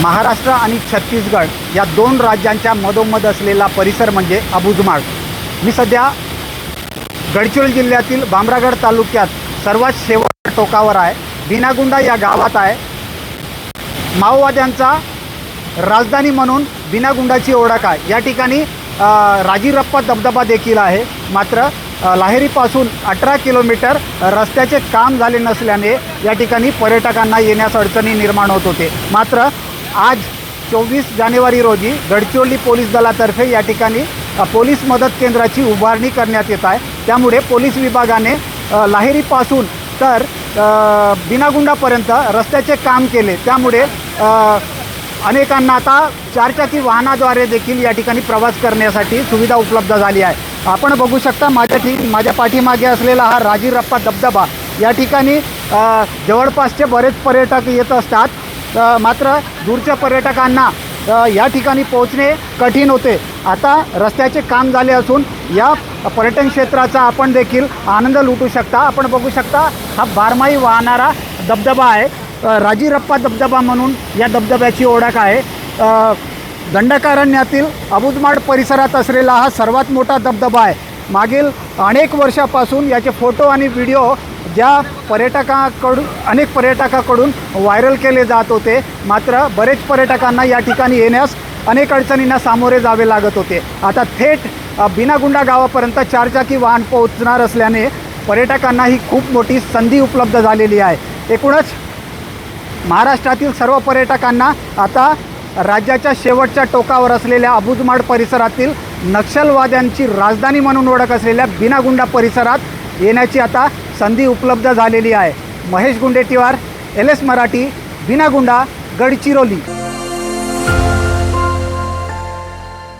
महाराष्ट्र आणि छत्तीसगड या दोन राज्यांच्या मधोमध असलेला परिसर म्हणजे अबुजमाड। मी सध्या गडचिरोली जिल्ह्यातील भामरागड तालुक्यात सर्वात शेवट टोकावर आहे। बिनागुंडा या गावात आहे। माओवाद्यांचा राजधानी म्हणून बिनागुंडाची ओळख आहे। या ठिकाणी राजीरप्पा धबधबा देखील आहे। मात्र लाहेरीपासून 18 किलोमीटर रस्त्याचे काम झाले नसल्याने या ठिकाणी पर्यटकांना येण्यास अडचणी निर्माण होत होते। मात्र आज 24 जानेवारी रोजी गडचिरोली पोलीस दलातर्फे या ठिकाणी पोलीस मदत केंद्राची उभारणी करण्यात येत आहे। त्यामुळे पोलीस विभागाने लाहेरीपासून तर बिनागुंडापर्यंत रस्त्याचे काम केले। त्यामुळे अनेकांना आता चारचाकी वाहनाद्वारे देखील या ठिकाणी प्रवास करण्यासाठी सुविधा उपलब्ध झाली आहे। आपण बघू शकता माझ्या पाठीमागे असलेला हा राजीरप्पा धबधबा। या ठिकाणी जवळपासचे बरेच पर्यटक येत असतात। मात्र दूरच्या पर्यटकांना या ठिकाणी पोहोचणे कठीण होते। आता रस्त्याचे काम झाले असून या पर्यटन क्षेत्राचा आपण देखील आनंद लुटू शकता। आपण बघू शकता हा बारमाही वाहणारा धबधबा आहे। राजीरप्पा धबधबा म्हणून या धबधब्याची ओळख आहे। दंडकारण्यातील अबुजमाड परिसरात असलेला हा सर्वात मोठा धबधबा आहे। मागील अनेक वर्षापासून याचे फोटो आणि व्हिडिओ अनेक पर्यटकाकडून व्हायरल केले जात होते। मात्र बरेच पर्यटकांना या ठिकाणी येण्यास अनेक अडचणींना सामोरे जावे लागत होते। आता थेट बिनागुंडा गावापर्यंत चारचाकी वाहन पोहोचणार असल्याने पर्यटकांना ही खूप मोठी संधी उपलब्ध झालेली आहे। एकूणच महाराष्ट्रातील सर्व पर्यटकांना आता राज्याच्या शेवटच्या टोकावर असलेल्या अबुजमाड परिसरातील नक्षलवाद्यांची राजधानी म्हणून ओळख असलेल्या बिनागुंडा परिसरात येण्याची आता संधी उपलब्ध झालेली आहे। महेश गुंडेटीवार, LS मराठी, बिनागुंडा, गडचिरोली।